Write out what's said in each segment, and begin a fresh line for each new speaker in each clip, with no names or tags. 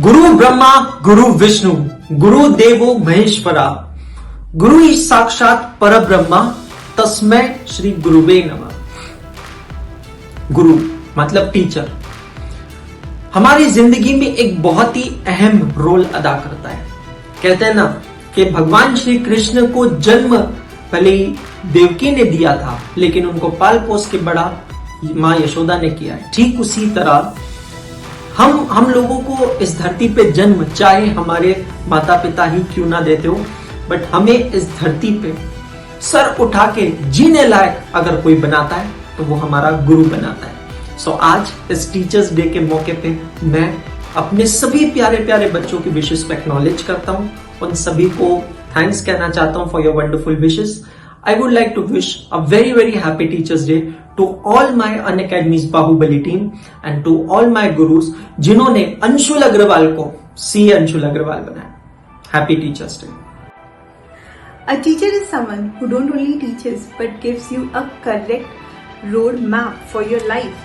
गुरु ब्रह्मा गुरु विष्णु गुरु देवो महेश्वरा गुरु ही साक्षात परब्रह्मा तस्मै श्री गुरुवे नमः। गुरु मतलब टीचर हमारी जिंदगी में एक बहुत ही अहम रोल अदा करता है। कहते हैं ना कि भगवान श्री कृष्ण को जन्म भले ही देवकी ने दिया था, लेकिन उनको पाल पोस के बड़ा मां यशोदा ने किया है। ठीक उसी तरह हम लोगों को इस धरती पे जन्म चाहे हमारे माता पिता ही क्यों ना देते हो, बट हमें इस धरती पे सर उठा के जीने लायक अगर कोई बनाता है तो वो हमारा गुरु बनाता है। सो आज इस टीचर्स डे के मौके पे मैं अपने सभी प्यारे प्यारे बच्चों की विशेष को एक्नॉलेज करता हूँ, उन सभी को थैंक्स कहना चाहता हूँ for your wonderful wishes. I would like to wish a very very happy Teachers Day to all my Unacademy's Bahubali team and to all my gurus जिन्होंने अंशुल अग्रवाल को सी अंशुल अग्रवाल बनाया। Happy Teachers Day.
A teacher is someone who don't only teaches but gives you a correct road map for your life.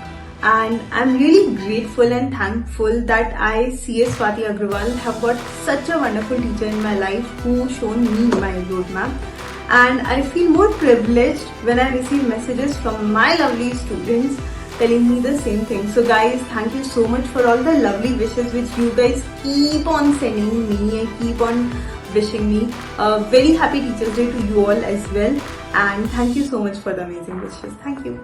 And I'm really grateful and thankful that I, CS Swati Agrawal, have got such a wonderful teacher in my life who shown me my roadmap. And I feel more privileged when I receive messages from my lovely students telling me the same thing. So guys, thank you so much for all the lovely wishes which you guys keep on sending me and keep on wishing me. A very happy Teachers Day to you all as well. And thank you so much for the amazing wishes. Thank you.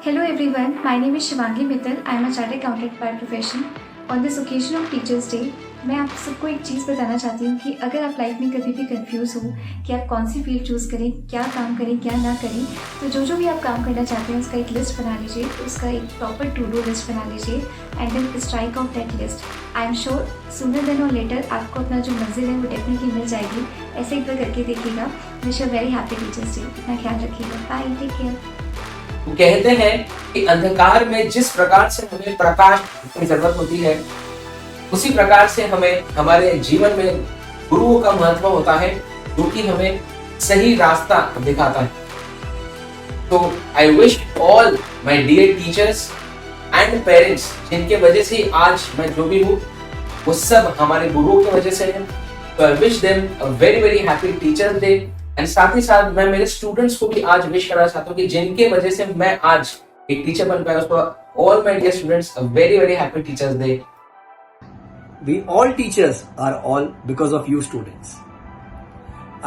Hello everyone, my name is Shivangi Mittal. I am a chartered accountant by profession. On this occasion of Teachers Day, मैं आप सबको एक चीज़ बताना चाहती हूँ कि अगर आप लाइफ में कभी भी कंफ्यूज हो कि आप कौन सी फील्ड चूज़ करें, क्या काम करें, क्या ना करें, तो जो भी आप काम करना चाहते हैं उसका एक लिस्ट बना लीजिए, उसका एक प्रॉपर टू डू लिस्ट बना लीजिए and then strike out that list. I am sure sooner then और लेटर आपको अपना जो मंजिल है वो डेफिनेटली मिल जाएगी। ऐसे एक बार करके देखिएगा। Wish you very happy teachers day. अपना ख्याल रखिएगा। Bye, take care.
वो कहते हैं कि अंधकार में जिस प्रकार से हमें प्रकाश की जरूरत होती है, उसी प्रकार से हमें हमारे जीवन में गुरुओं का महत्व होता है, जो कि हमें सही रास्ता दिखाता है। तो I wish all my dear teachers and parents, जिनके वजह से आज मैं जो भी हूँ वो सब हमारे गुरुओं की वजह से है। तो I wish them a very very happy teachers day. And साथ ही साथ मैं मेरे स्टूडेंट्स को भी आज विश करना चाहता हूँ कि जिनके वजह से मैं आज एक टीचर बन पाया, उसको all my dear students a very very happy teachers day.
We all teachers are all because of you students.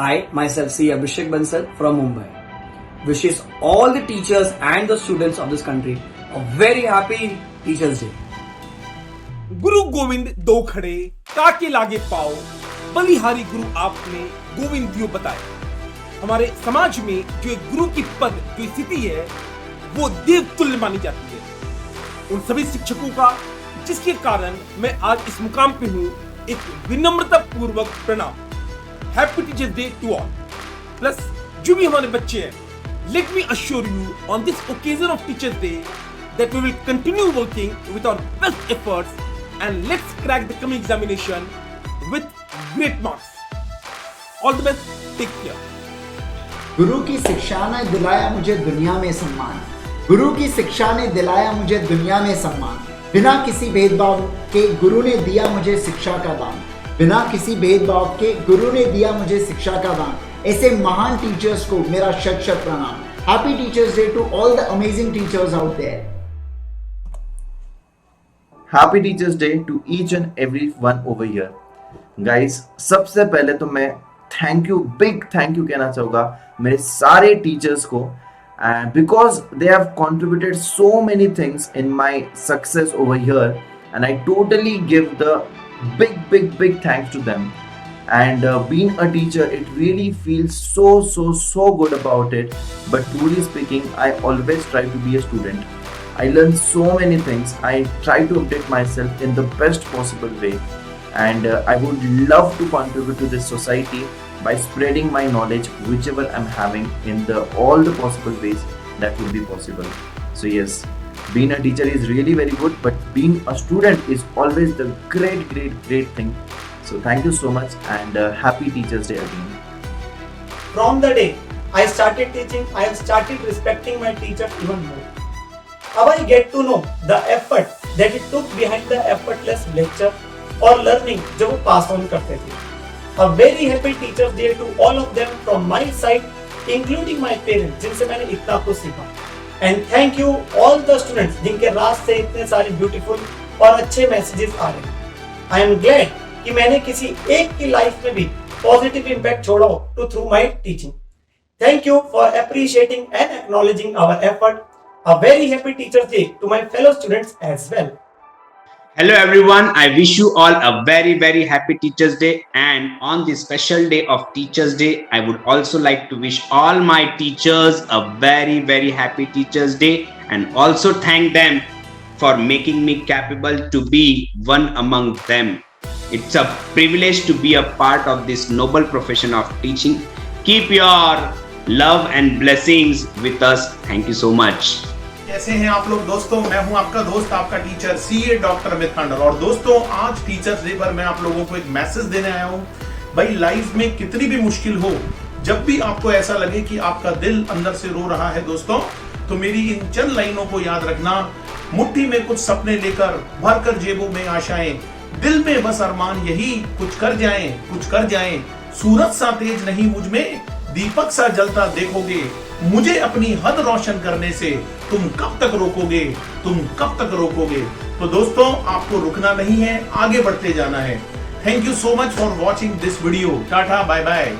I myself C. Abhishek Bansal from Mumbai wishes all the teachers and the students of this country a very happy Teachers Day.
गुरु गोविंद दो खड़े ताके लागे पाओ, बलिहारी गुरु आपने गोविंद दियो बताए। हमारे समाज में जो एक गुरु की पद जो स्थिति है वो देव तुल्य मानी जाती है। उन सभी शिक्षकों का जिसके कारण मैं आज इस मुकाम पे हूँ, एक विनम्रता पूर्वक प्रणाम। Happy teachers day to all. Plus जो भी हमारे बच्चे हैं, let me assure you on this occasion of teachers day that we will continue working with our best efforts and let's crack the coming examination with great marks. All the best, take care.
गुरु की शिक्षा ने दिलाया मुझे दुनिया में सम्मान, गुरु की शिक्षा ने दिलाया मुझे दुनिया में सम्मान। बिना किसी भेदभाव के गुरु ने दिया मुझे शिक्षा का दान, बिना किसी भेदभाव के गुरु ने दिया मुझे शिक्षा का दान। ऐसे महान टीचर्स को मेरा शत शत प्रणाम। Happy teachers day to all the amazing teachers out there.
Happy teachers day to each and every one over here. Guys, सबसे पहले तो मैं thank you, big thank you कहना चाहूँगा मेरे सारे टीचर्स को, and because they have contributed so many things in my success over here, and I totally give the big thanks to them. And being a teacher, it really feels so good about it. But truly speaking, I always try to be a student. I learn so many things. I try to update myself in the best possible way, and I would love to contribute to this society by spreading my knowledge whichever I'm having in all the possible ways that would be possible. So yes, being a teacher is really very good, but being a student is always the great thing. So thank you so much, and happy Teachers Day again.
From the day I started teaching, I have started respecting my teachers even more. Now I get to know the effort that it took behind the effortless lecture, और learning जो वो pass on करते थे। A very happy Teachers Day to all of them from my side, including my parents, जिनसे मैंने इतना कुछ सीखा। And thank you all the students जिनके रात से इतने सारे ब्यूटीफुल और अच्छे मैसेजेस आ रहे हैं। I am glad कि मैंने किसी एक की लाइफ में भी पॉजिटिव इम्पैक्ट छोड़ा हो to through my teaching. Thank you for appreciating and acknowledging our effort. A very happy Teachers Day to my fellow students as well.
Hello everyone, I wish you all a very happy Teachers Day, and on this special day of Teachers Day, I would also like to wish all my teachers a very happy Teachers Day, and also thank them for making me capable to be one among them. It's a privilege to be a part of this noble profession of teaching. Keep your love and blessings with us. Thank you so much.
कैसे हैं आप लोग दोस्तों? मैं हूं आपका दोस्त, आपका teacher CA doctor Amit Khandal. और दोस्तों, आज टीचर्स डे पर मैं आप लोगों को एक मैसेज देने आया हूं। भाई, लाइफ में कितनी भी मुश्किल हो, जब भी आपको ऐसा लगे कि आपका दिल अंदर से रो रहा है दोस्तों, तो मेरी इन चंद लाइनों को याद रखना। मुट्ठी में कुछ सपने लेकर, भर कर जेबों में आशाएं, दिल में बस अरमान यही, कुछ कर जाएं। सूरज सा तेज नहीं मुझ में, दीपक सा जलता देखोगे। मुझे अपनी हद रोशन करने से तुम कब तक रोकोगे? तो दोस्तों, आपको रुकना नहीं है, आगे बढ़ते जाना है। Thank you so much for watching this video. Tata, bye bye.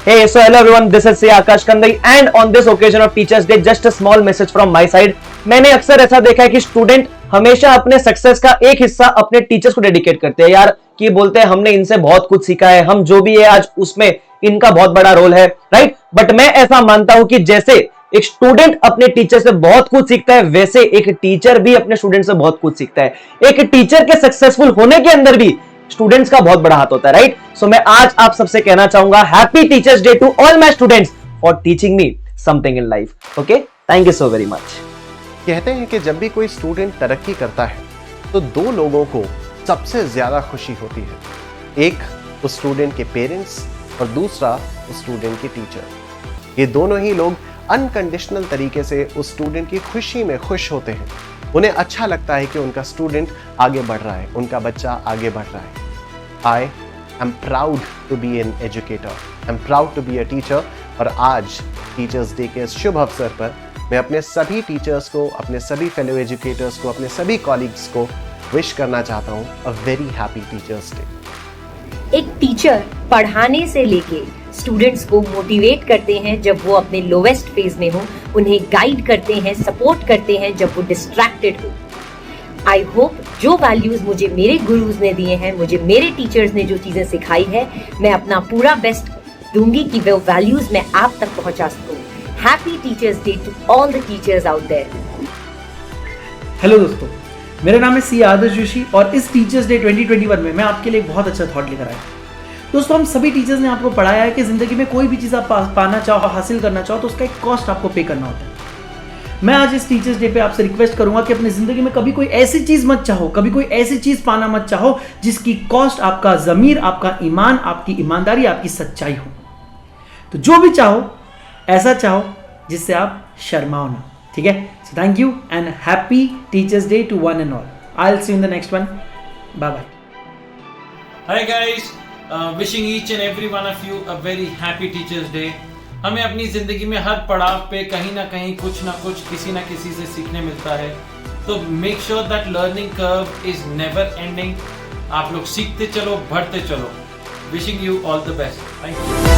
Hey, so hello everyone, this is Akash Kandai and on this occasion of Teachers Day, just a small message from my side. मैंने अक्सर ऐसा देखा है कि student हमेशा अपने success का एक हिस्सा अपने टीचर्स को डेडिकेट करते हैं यार, कि बोलते हैं हमने इनसे बहुत कुछ सीखा है, हम जो भी है आज उसमें इनका बहुत बड़ा रोल है, राइट? बट मैं ऐसा मानता हूं कि जैसे एक स्टूडेंट अपने टीचर से बहुत कुछ सीखता है, वैसे एक टीचर भी अपने स्टूडेंट से बहुत कुछ सीखता है। एक टीचर के सक्सेसफुल होने के अंदर भी स्टूडेंट्स का बहुत बड़ा हाथ होता है, राइट? सो मैं आज आप सबसे कहना चाहूंगा, happy teachers day to all my students for teaching me something in life. Okay, thank you so very much.
कहते हैं कि जब भी कोई स्टूडेंट तरक्की करता है तो दो लोगों को सबसे ज्यादा खुशी होती है, एक उस स्टूडेंट के पेरेंट्स और दूसरा उस स्टूडेंट के टीचर। ये दोनों ही लोग अनकंडीशनल तरीके से उस स्टूडेंट की खुशी में खुश होते हैं। उन्हें अच्छा लगता है कि उनका स्टूडेंट आगे बढ़ रहा है, उनका बच्चा आगे बढ़ रहा है। I am proud to be an educator, I am proud to be a teacher. और आज टीचर्स डे के शुभ अवसर पर मैं अपने सभी टीचर्स को, अपने सभी फेलो एजुकेटर्स को, अपने सभी कॉलीग्स को विश करना चाहता हूँ a very happy teachers day.
एक टीचर पढ़ाने से लेके स्टूडेंट्स को मोटिवेट करते हैं जब वो अपने लोवेस्ट फेज में हो, उन्हें गाइड करते हैं, सपोर्ट करते हैं जब वो डिस्ट्रैक्टेड हो। आई होप जो वैल्यूज मुझे मेरे गुरुज ने दिए हैं, मुझे मेरे टीचर्स ने जो चीजें सिखाई है, मैं अपना पूरा बेस्ट दूंगी कि वो वैल्यूज मैं आप तक पहुंचा सकूं। Happy teachers day to all the teachers out there.
Hello दोस्तों, मेरा नाम है सी आदर्श जोशी और इस टीचर्स डे 2021 में मैं आपके लिए एक बहुत अच्छा थॉट लेकर आया। दोस्तों, हम सभी टीचर्स ने आपको पढ़ाया है कि जिंदगी में कोई भी चीज़ आप पाना चाहो, हासिल करना चाहो, तो उसका एक कॉस्ट आपको पे करना होता है। मैं आज इस टीचर्स डे पे आपसे रिक्वेस्ट करूंगा कि अपनी जिंदगी में कभी कोई ऐसी चीज़ मत चाहो, कभी कोई ऐसी चीज़ पाना मत चाहो जिसकी कॉस्ट आपका ज़मीर, आपका ईमान, आपकी ईमानदारी, आपकी सच्चाई हो। तो जो भी चाहो ऐसा चाहो जिससे आप शर्माओ ना, ठीक है? So thank you and happy Teachers Day to one and all. I'll see you in the next one. Bye bye.
Hi guys, wishing each and every one of you a very happy Teachers Day. हमें अपनी जिंदगी में हर पड़ाव पे कहीं ना कहीं कुछ ना कुछ किसी ना किसी से सीखने मिलता है, तो make sure that learning curve is never ending. आप लोग सीखते चलो, बढ़ते चलो। Wishing you all the best. Thank you.